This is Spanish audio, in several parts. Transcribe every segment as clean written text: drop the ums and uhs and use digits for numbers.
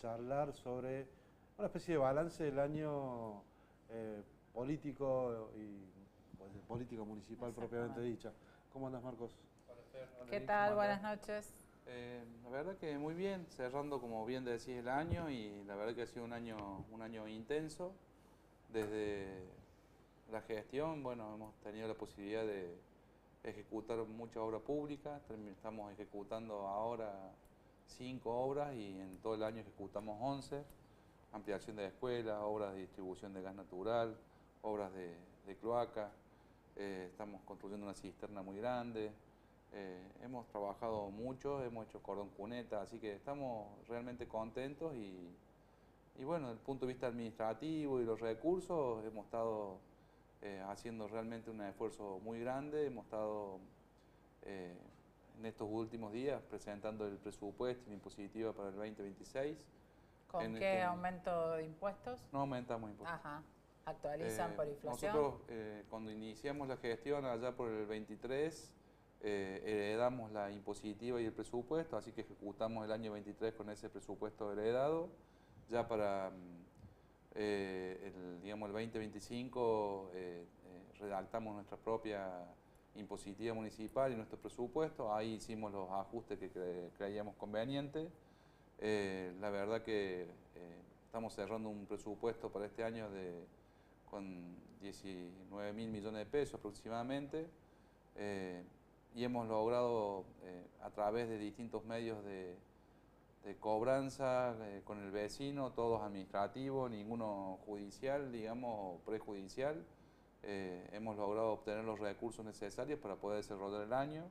charlar sobre una especie de balance del año político y pues, político municipal propiamente dicha. ¿Cómo andas, Marcos? Hola, Fer. Hola, ¿Qué Nick, ¿cómo tal? andás? Buenas noches. La verdad que muy bien, cerrando como bien decís el año y la verdad que ha sido un año intenso. Desde la gestión, bueno, hemos tenido la posibilidad de ejecutar mucha obra pública, estamos ejecutando ahora 5 obras y en todo el año ejecutamos 11, ampliación de escuelas, obras de distribución de gas natural, obras de cloaca, estamos construyendo una cisterna muy grande. Hemos trabajado mucho, hemos hecho cordón cuneta, así que estamos realmente contentos y bueno, desde el punto de vista administrativo y los recursos, hemos estado haciendo realmente un esfuerzo muy grande, hemos estado eh, en estos últimos días presentando el presupuesto y la impositiva para el 2026. ¿Con En qué este, aumento de impuestos? no aumentamos impuestos. Ajá. ¿Actualizan por inflación? Nosotros cuando iniciamos la gestión allá por el 23, heredamos la impositiva y el presupuesto, así que ejecutamos el año 23 con ese presupuesto heredado. Ya para digamos, el 2025 redactamos nuestra propia impositiva municipal y nuestro presupuesto. Ahí hicimos los ajustes que creíamos convenientes. La verdad que estamos cerrando un presupuesto para este año con 19.000 millones de pesos aproximadamente, y hemos logrado a través de distintos medios de cobranza con el vecino, todos administrativos, ninguno judicial, digamos, o prejudicial, hemos logrado obtener los recursos necesarios para poder desarrollar el año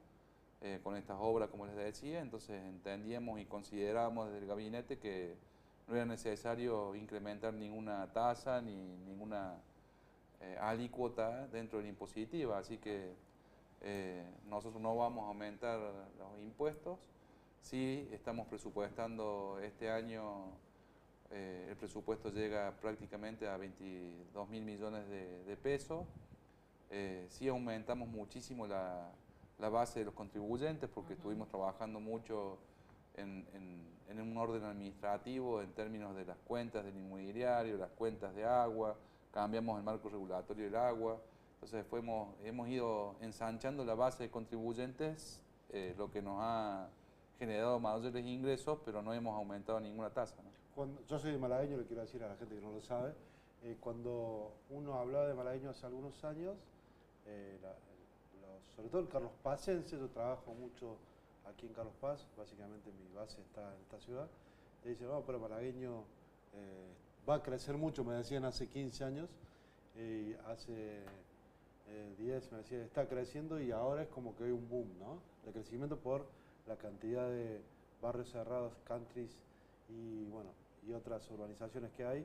con estas obras, como les decía. Entonces entendíamos y considerábamos desde el gabinete que no era necesario incrementar ninguna tasa ni ninguna alícuota dentro de la impositiva, así que nosotros no vamos a aumentar los impuestos. Sí, estamos presupuestando este año, el presupuesto llega prácticamente a 22.000 millones de pesos. Sí aumentamos muchísimo la base de los contribuyentes porque estuvimos trabajando mucho en un orden administrativo en términos de las cuentas del inmobiliario, las cuentas de agua, cambiamos el marco regulatorio del agua. Entonces hemos ido ensanchando la base de contribuyentes, lo que nos ha generado mayores ingresos, pero no hemos aumentado ninguna tasa, ¿no? Yo soy de Malagueño, le quiero decir a la gente que no lo sabe. Cuando uno hablaba de Malagueño hace algunos años, sobre todo el Carlos Pacense, yo trabajo mucho aquí en Carlos Paz, básicamente mi base está en esta ciudad, le dicen, no, pero Malagueño va a crecer mucho, me decían hace 15 años, y hace 10 me decían, está creciendo y ahora es como que hay un boom, ¿no? De crecimiento por la cantidad de barrios cerrados, countries y bueno, y otras urbanizaciones que hay.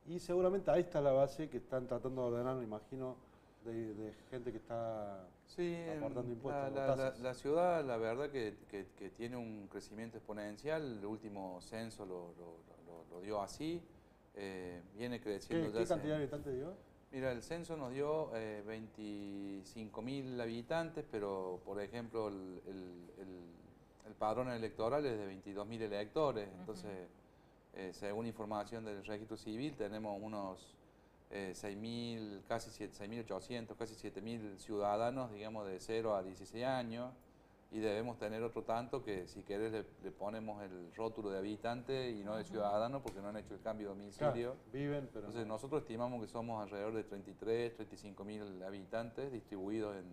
Y seguramente ahí está la base que están tratando de ordenar, me imagino, de gente que está Sí, aportando impuestos o tasas. la ciudad, la verdad que tiene un crecimiento exponencial. El último censo lo dio así. Viene creciendo ya ¿Qué hace... cantidad de habitantes dio? Mira, el censo nos dio 25.000 habitantes, pero por ejemplo el padrón electoral es de 22.000 electores. Entonces, según información del registro civil, tenemos unos 6.000, casi 6.800, casi 7.000 ciudadanos, digamos, de 0 a 16 años, y debemos tener otro tanto que, si querés, le ponemos el rótulo de habitante y no de ciudadano, porque no han hecho el cambio de domicilio. Claro, viven, pero Entonces, no. nosotros estimamos que somos alrededor de 33, 35.000 habitantes, distribuidos en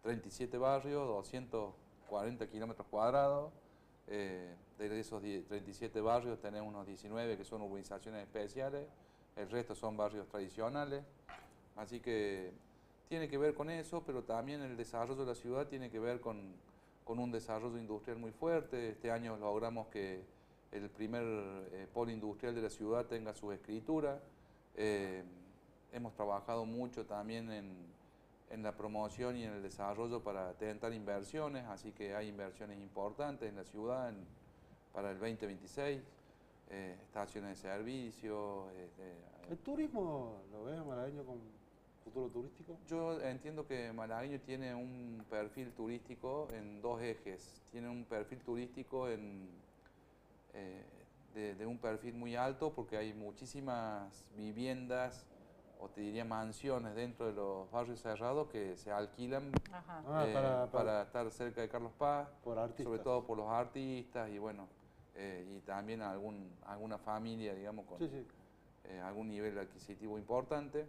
37 barrios, 240 kilómetros cuadrados. De esos 37 barrios tenemos unos 19 que son urbanizaciones especiales, el resto son barrios tradicionales, así que tiene que ver con eso, pero también el desarrollo de la ciudad tiene que ver con un desarrollo industrial muy fuerte. Este año logramos que el primer polo industrial de la ciudad tenga su escritura. Eh, Hemos trabajado mucho también en la promoción y en el desarrollo para tentar inversiones, así que hay inversiones importantes en la ciudad para el 2026, estaciones de servicio. ¿El turismo lo ves malagueño con futuro turístico? Yo entiendo que Malagueño tiene un perfil turístico en dos ejes. Tiene un perfil turístico de un perfil muy alto porque hay muchísimas viviendas o te diría mansiones dentro de los barrios cerrados que se alquilan para estar cerca de Carlos Paz, sobre todo por los artistas y bueno, y también alguna familia, digamos, con algún nivel adquisitivo importante.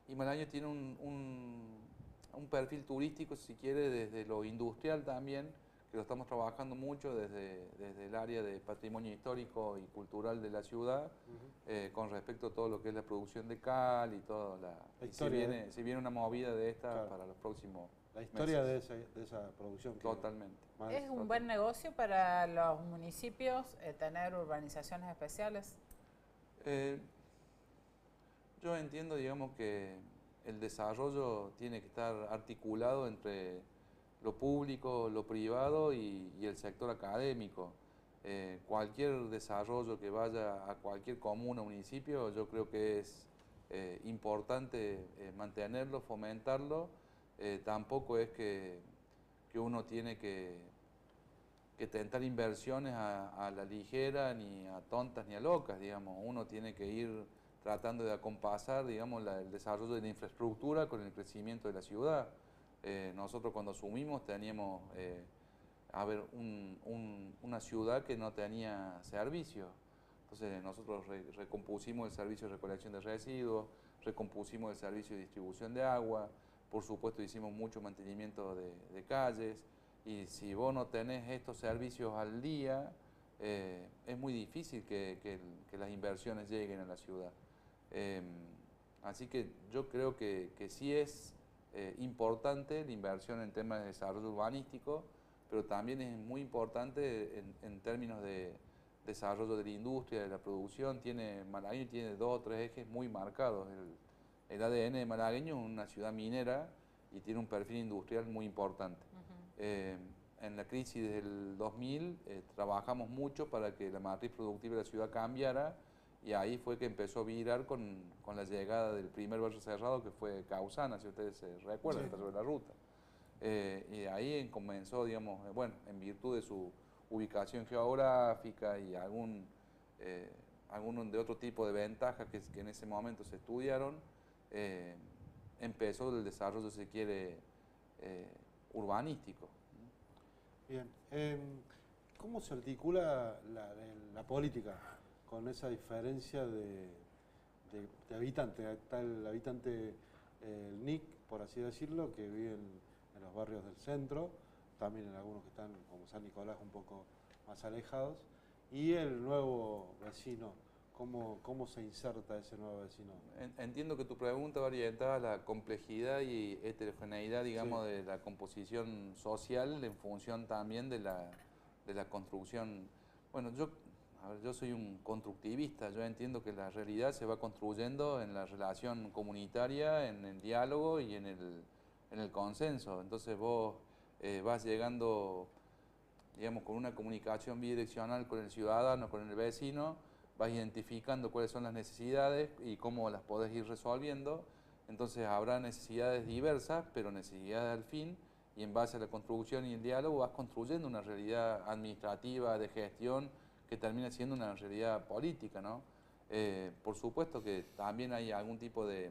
Y Malagueño tiene un perfil turístico, si quiere, desde lo industrial también, que lo estamos trabajando mucho desde el área de patrimonio histórico y cultural de la ciudad, con respecto a todo lo que es la producción de cal y todo si viene una movida de esta para los próximos la historia meses. de esa producción. Totalmente. ¿Es un buen negocio para los municipios tener urbanizaciones especiales? Yo entiendo, digamos, que el desarrollo tiene que estar articulado entre lo público, lo privado y el sector académico. Cualquier desarrollo que vaya a cualquier comuna o municipio, yo creo que es importante mantenerlo, fomentarlo. Tampoco es que uno tiene que tentar inversiones a la ligera, ni a tontas ni a locas, digamos. Uno tiene que ir tratando de acompasar, digamos, el desarrollo de la infraestructura con el crecimiento de la ciudad. Nosotros cuando asumimos teníamos una ciudad que no tenía servicios. Entonces nosotros recompusimos el servicio de recolección de residuos, recompusimos el servicio de distribución de agua, por supuesto hicimos mucho mantenimiento de calles, y si vos no tenés estos servicios al día, es muy difícil que las inversiones lleguen a la ciudad. Así que yo creo que sí es importante la inversión en temas de desarrollo urbanístico, pero también es muy importante en términos de desarrollo de la industria, de la producción. Malagueño tiene 2 o 3 ejes muy marcados. El ADN de Malagueño es una ciudad minera y tiene un perfil industrial muy importante. En la crisis del 2000 trabajamos mucho para que la matriz productiva de la ciudad cambiara, y ahí fue que empezó a virar con la llegada del primer barrio cerrado, que fue Causana, si ustedes se recuerdan, el paso de la ruta. Y ahí comenzó, digamos, bueno, en virtud de su ubicación geográfica y algún de otro tipo de ventajas que en ese momento se estudiaron, empezó el desarrollo, si se quiere, urbanístico. Bien. ¿Cómo se articula la política con esa diferencia de habitante? Está el habitante, el NIC, por así decirlo, que vive en los barrios del centro, también en algunos que están, como San Nicolás, un poco más alejados, y el nuevo vecino. ¿Cómo se inserta ese nuevo vecino? Entiendo que tu pregunta va orientada a la complejidad y heterogeneidad, digamos, de la composición social en función también de la construcción. Bueno, yo soy un constructivista. Yo entiendo que la realidad se va construyendo en la relación comunitaria, en el diálogo y en el consenso. Entonces vos vas llegando, digamos, con una comunicación bidireccional con el ciudadano, con el vecino, vas identificando cuáles son las necesidades y cómo las podés ir resolviendo. Entonces habrá necesidades diversas, pero necesidades al fin, y en base a la construcción y el diálogo vas construyendo una realidad administrativa, de gestión, que termina siendo una realidad política, ¿no? Por supuesto que también hay algún tipo de...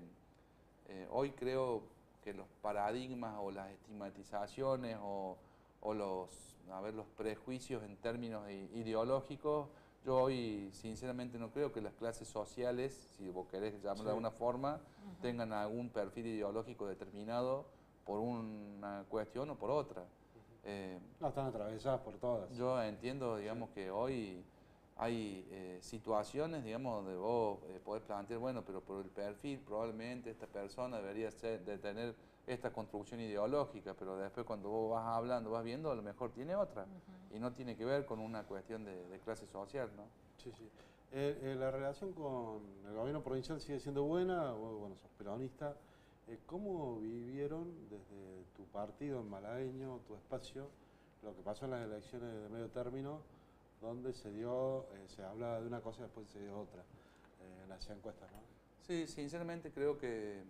hoy creo que los paradigmas o las estigmatizaciones o los prejuicios en términos ideológicos, yo hoy sinceramente no creo que las clases sociales, si vos querés llamarlo de alguna forma, tengan algún perfil ideológico determinado por una cuestión o por otra. No, están atravesadas por todas. Yo entiendo, digamos, que hoy hay situaciones, digamos, donde vos podés plantear, bueno, pero por el perfil probablemente esta persona debería de tener esta construcción ideológica, pero después cuando vos vas hablando, vas viendo, a lo mejor tiene otra, y no tiene que ver con una cuestión de clase social, ¿no? Sí, sí. La relación con el gobierno provincial sigue siendo buena, bueno, sos peronista. ¿Cómo vivieron desde tu partido en Malagueño, tu espacio, lo que pasó en las elecciones de medio término, donde se hablaba de una cosa y después se dio otra en las encuestas, ¿no? Sí, sinceramente creo que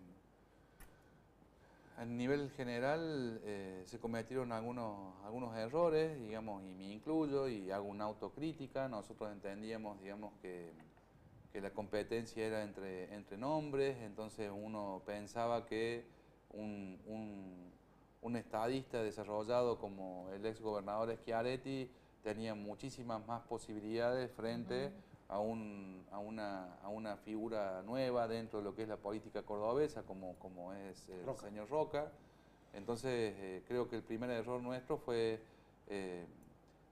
A nivel general se cometieron algunos errores, digamos, y me incluyo, y hago una autocrítica. Nosotros entendíamos, digamos, que la competencia era entre nombres, entonces uno pensaba que un estadista desarrollado como el ex gobernador Schiaretti tenía muchísimas más posibilidades frente a una figura nueva dentro de lo que es la política cordobesa, como es el señor Roca. Entonces creo que el primer error nuestro fue,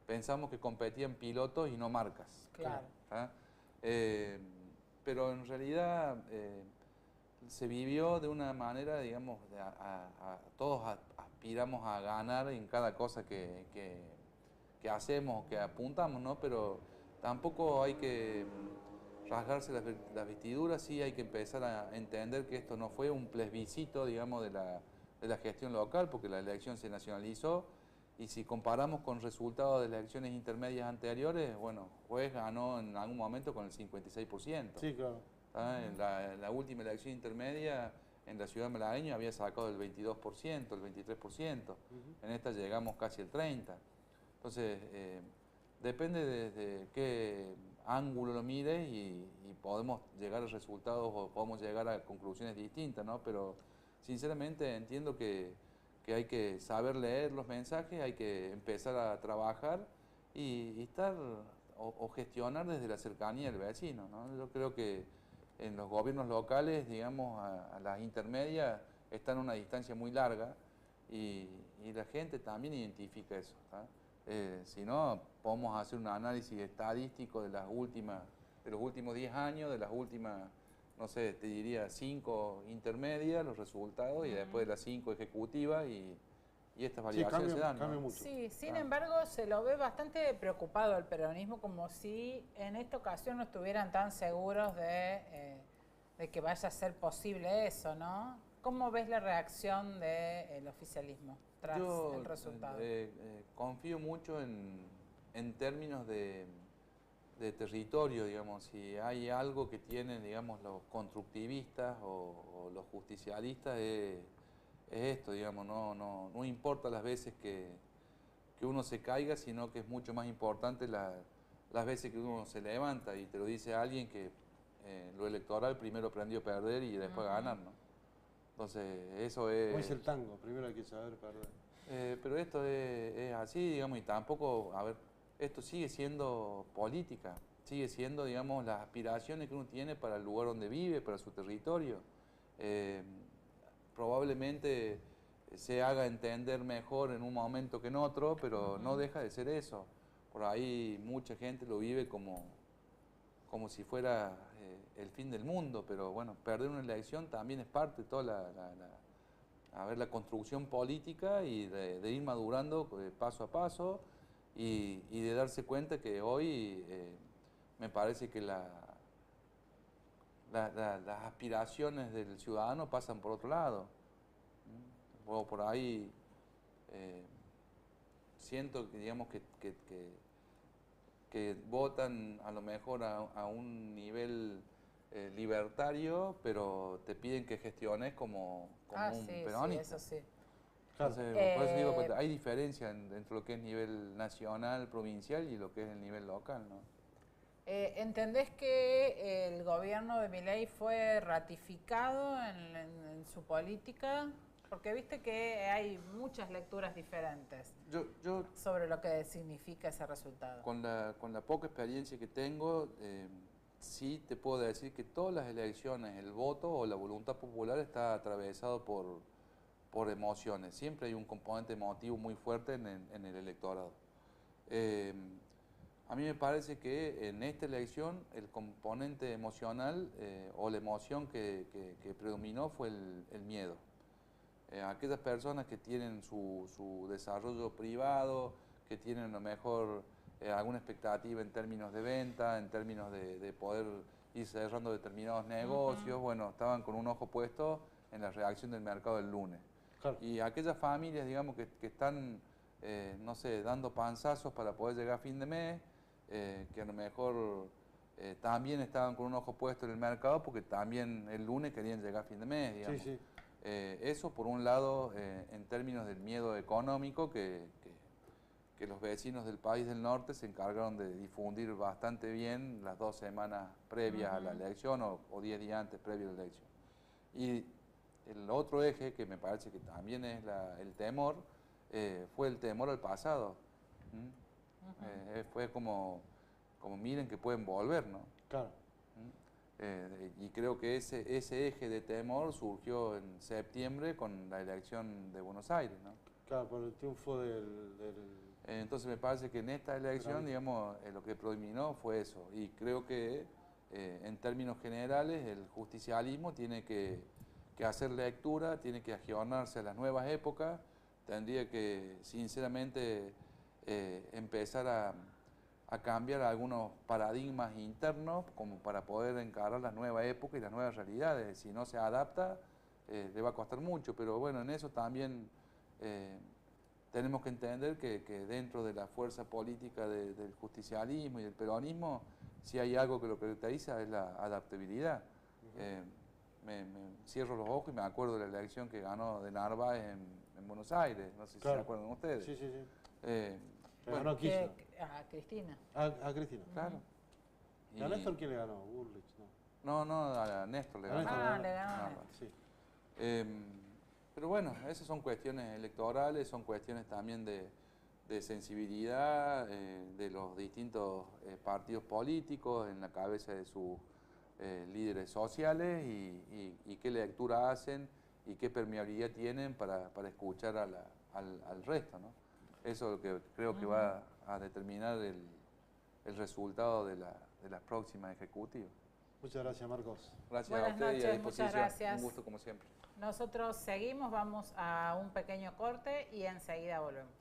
pensamos que competían pilotos y no marcas. Claro. ¿Ah? Pero en realidad se vivió de una manera, digamos, todos aspiramos a ganar en cada cosa que hacemos, que apuntamos, ¿no? Pero tampoco hay que rasgarse las vestiduras, sí hay que empezar a entender que esto no fue un plebiscito, digamos, de la gestión local, porque la elección se nacionalizó, y si comparamos con resultados de las elecciones intermedias anteriores, bueno, Juez ganó en algún momento con el 56%. Sí, claro. En la última elección intermedia en la ciudad de malagueña había sacado el 22%, el 23%. En esta llegamos casi el 30%. Entonces, depende de qué ángulo lo mires y podemos llegar a resultados o podemos llegar a conclusiones distintas, ¿no? Pero sinceramente entiendo que hay que saber leer los mensajes, hay que empezar a trabajar y estar o gestionar desde la cercanía del vecino, ¿no? Yo creo que en los gobiernos locales, digamos, a las intermedias están a una distancia muy larga y la gente también identifica eso, ¿tá? Si no, podemos hacer un análisis estadístico de los últimos 10 años, de las últimas, no sé, te diría 5 intermedias, los resultados, y después de las 5 ejecutivas, y estas variaciones se dan, cambia ¿no? mucho. Sí, sin embargo, se lo ve bastante preocupado el peronismo, como si en esta ocasión no estuvieran tan seguros de que vaya a ser posible eso, ¿no? ¿Cómo ves la reacción del oficialismo tras el resultado? Confío mucho en términos de territorio, digamos. Si hay algo que tienen, digamos, los constructivistas o los justicialistas, es esto, digamos. No importa las veces que uno se caiga, sino que es mucho más importante las veces que uno se levanta, y te lo dice alguien que lo electoral primero aprendió a perder y después a ganar, ¿no? Entonces, eso es... ¿Cómo es el tango? Primero hay que saber perder. Pero esto es así, digamos, y tampoco, a ver, esto sigue siendo política, sigue siendo, digamos, las aspiraciones que uno tiene para el lugar donde vive, para su territorio. Probablemente se haga entender mejor en un momento que en otro, pero no deja de ser eso. Por ahí mucha gente lo vive como si fuera el fin del mundo, pero bueno, perder una elección también es parte de toda la construcción política y de ir madurando paso a paso y de darse cuenta que hoy me parece que las aspiraciones del ciudadano pasan por otro lado. O por ahí siento que, digamos, que votan a lo mejor a un nivel libertario, pero te piden que gestiones como un peronista. Sí, eso sí. Entonces, por eso digo, pues, hay diferencia entre lo que es nivel nacional, provincial y lo que es el nivel local, ¿no? ¿Entendés que el gobierno de Milei fue ratificado en su política? Porque viste que hay muchas lecturas diferentes sobre lo que significa ese resultado. Con la poca experiencia que tengo, sí te puedo decir que todas las elecciones, el voto o la voluntad popular está atravesado por emociones. Siempre hay un componente emotivo muy fuerte en el electorado. A mí me parece que en esta elección el componente emocional o la emoción que predominó fue el miedo. Aquellas personas que tienen su desarrollo privado, que tienen a lo mejor alguna expectativa en términos de venta, en términos de poder ir cerrando determinados negocios, bueno, estaban con un ojo puesto en la reacción del mercado del lunes. Claro. Y aquellas familias, digamos, que están, no sé, dando panzazos para poder llegar a fin de mes, que a lo mejor también estaban con un ojo puesto en el mercado porque también el lunes querían llegar a fin de mes, digamos. Sí, sí. Eso por un lado, en términos del miedo económico que los vecinos del país del norte se encargaron de difundir bastante bien las 2 semanas previas a la elección o 10 días antes previo a la elección. Y el otro eje que me parece que también es el temor, fue el temor al pasado. Fue como miren que pueden volver, ¿no? Claro. Y creo que ese eje de temor surgió en septiembre con la elección de Buenos Aires, ¿no? Claro, por el triunfo Entonces me parece que en esta elección, digamos, lo que predominó fue eso. Y creo que en términos generales el justicialismo tiene que hacer lectura, tiene que agionarse a las nuevas épocas, tendría que sinceramente empezar a cambiar algunos paradigmas internos como para poder encarar la nueva época y las nuevas realidades. Si no se adapta, le va a costar mucho, pero bueno, en eso también tenemos que entender que dentro de la fuerza política del justicialismo y del peronismo, si hay algo que lo caracteriza es la adaptabilidad. Me cierro los ojos y me acuerdo de la elección que ganó de Narváez en Buenos Aires, no sé si se acuerdan ustedes. Sí, sí, sí. Bueno, ganó Kirchner. A Cristina. A Cristina. Claro. ¿Y a Néstor quién le ganó? Bullrich, ¿no? No, a Néstor le ganó. Le ganó. Narváez. Sí. Pero bueno, esas son cuestiones electorales, son cuestiones también de sensibilidad de los distintos partidos políticos en la cabeza de sus líderes sociales y qué lectura hacen y qué permeabilidad tienen para escuchar al resto, ¿no? Eso es lo que creo que va a determinar el resultado de las próximas ejecutivas. Muchas gracias, Marcos. Gracias Buenas a usted y a noches, disposición. muchas gracias. Un gusto como siempre. Nosotros seguimos, vamos a un pequeño corte y enseguida volvemos.